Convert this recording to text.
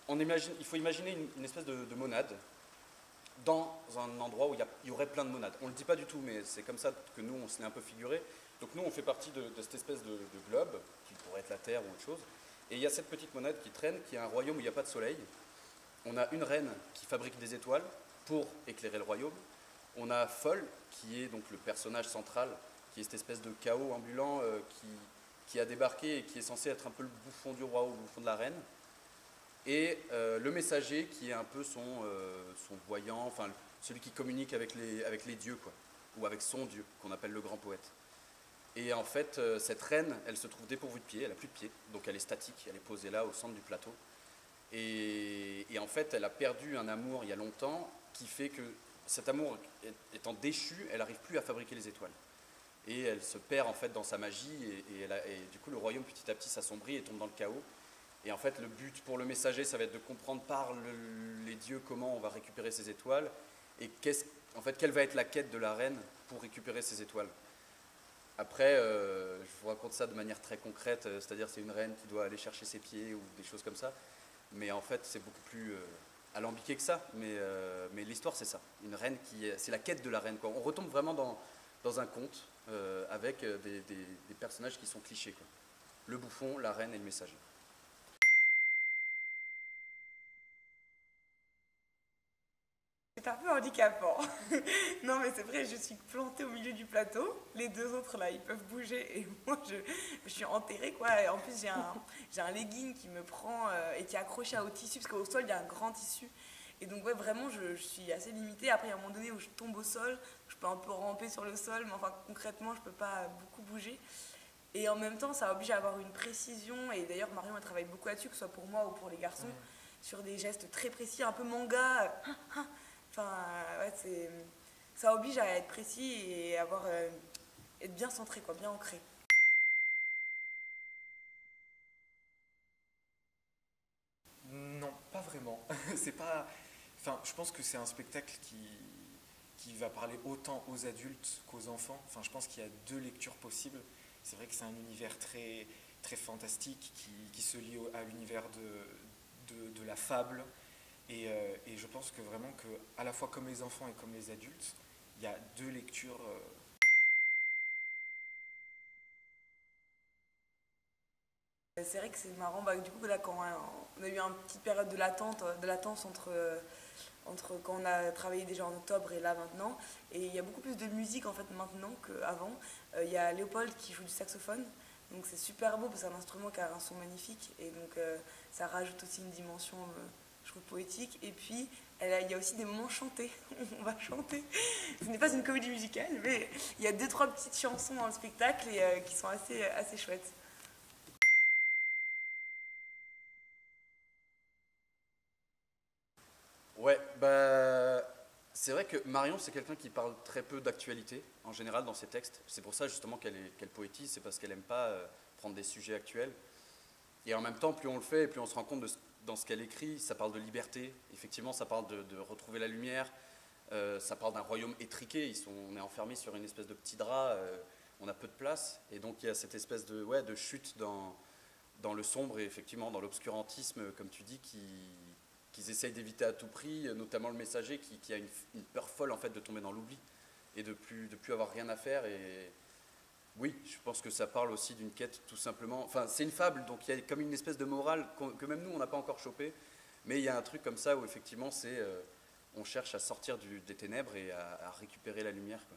il faut imaginer une espèce de monade dans un endroit où il y aurait plein de monades. On ne le dit pas du tout, mais c'est comme ça que nous, on se l'est un peu figuré. Donc nous, on fait partie de cette espèce de globe, qui pourrait être la Terre ou autre chose. Et il y a cette petite monade qui traîne, qui est un royaume où il n'y a pas de soleil. On a une reine qui fabrique des étoiles pour éclairer le royaume. On a Foll, qui est donc le personnage central, qui est cette espèce de chaos ambulant qui a débarqué et qui est censé être un peu le bouffon du roi ou le bouffon de la reine. Et le messager, qui est un peu son voyant, enfin celui qui communique avec les dieux, quoi, ou avec son dieu, qu'on appelle le grand poète. Et en fait, cette reine, elle se trouve dépourvue de pied, elle n'a plus de pied, donc elle est statique, elle est posée là, au centre du plateau. Et en fait, elle a perdu un amour il y a longtemps, qui fait que cet amour étant déchu, elle n'arrive plus à fabriquer les étoiles. Et elle se perd en fait dans sa magie, et du coup le royaume petit à petit s'assombrit et tombe dans le chaos. Et en fait, le but pour le messager, ça va être de comprendre par les dieux comment on va récupérer ces étoiles, et en fait, quelle va être la quête de la reine pour récupérer ces étoiles. Après, je vous raconte ça de manière très concrète, c'est-à-dire c'est une reine qui doit aller chercher ses pieds ou des choses comme ça. Mais en fait, c'est beaucoup plus alambiqué que ça. Mais l'histoire, c'est ça. Une reine c'est la quête de la reine, quoi. On retombe vraiment dans un conte avec des personnages qui sont clichés, quoi. Le bouffon, la reine et le messager. C'est un peu handicapant. Non, mais c'est vrai, je suis plantée au milieu du plateau. Les deux autres, là, ils peuvent bouger. Et moi, je suis enterrée, quoi. Et en plus, j'ai un legging qui me prend et qui est accroché au tissu, parce qu'au sol, il y a un grand tissu. Et donc, ouais, vraiment, je suis assez limitée. Après, il y a un moment donné où je tombe au sol. Je peux un peu ramper sur le sol, mais enfin, concrètement, je peux pas beaucoup bouger. Et en même temps, ça oblige à avoir une précision. Et d'ailleurs, Marion, elle travaille beaucoup là-dessus, que ce soit pour moi ou pour les garçons, sur des gestes très précis, un peu manga. Enfin, ouais, ça oblige à être précis et être bien centré, quoi, bien ancré. Non, pas vraiment. C'est pas. Enfin, je pense que c'est un spectacle qui va parler autant aux adultes qu'aux enfants. Enfin, je pense qu'il y a deux lectures possibles. C'est vrai que c'est un univers très, très fantastique qui se lie à l'univers de la fable. Et je pense que vraiment que, à la fois comme les enfants et comme les adultes, il y a deux lectures. C'est vrai que c'est marrant, bah, du coup, là, quand on a eu une petite période de latence entre quand on a travaillé déjà en octobre et là maintenant. Et il y a beaucoup plus de musique en fait maintenant qu'avant. Il y a Léopold qui joue du saxophone. Donc c'est super beau parce que c'est un instrument qui a un son magnifique. Et donc ça rajoute aussi une dimension, je trouve, poétique. Et puis il y a aussi des moments chantés. On va chanter. Ce n'est pas une comédie musicale, mais il y a deux, trois petites chansons dans le spectacle et, qui sont assez chouettes. Ouais, bah, c'est vrai que Marion, c'est quelqu'un qui parle très peu d'actualité, en général, dans ses textes. C'est pour ça, justement, qu'elle poétise, c'est parce qu'elle n'aime pas prendre des sujets actuels. Et en même temps, plus on le fait, plus on se rend compte dans ce qu'elle écrit, ça parle de liberté, effectivement, ça parle de retrouver la lumière, ça parle d'un royaume étriqué, on est enfermé sur une espèce de petit drap, on a peu de place, et donc il y a cette espèce de chute dans le sombre et effectivement dans l'obscurantisme, comme tu dis, qu'ils essayent d'éviter à tout prix, notamment le messager qui a une peur folle en fait de tomber dans l'oubli et de plus avoir rien à faire. Et oui, je pense que ça parle aussi d'une quête tout simplement. Enfin, c'est une fable, donc il y a comme une espèce de morale que même nous on n'a pas encore chopé, mais il y a un truc comme ça où effectivement on cherche à sortir des ténèbres et à récupérer la lumière, quoi.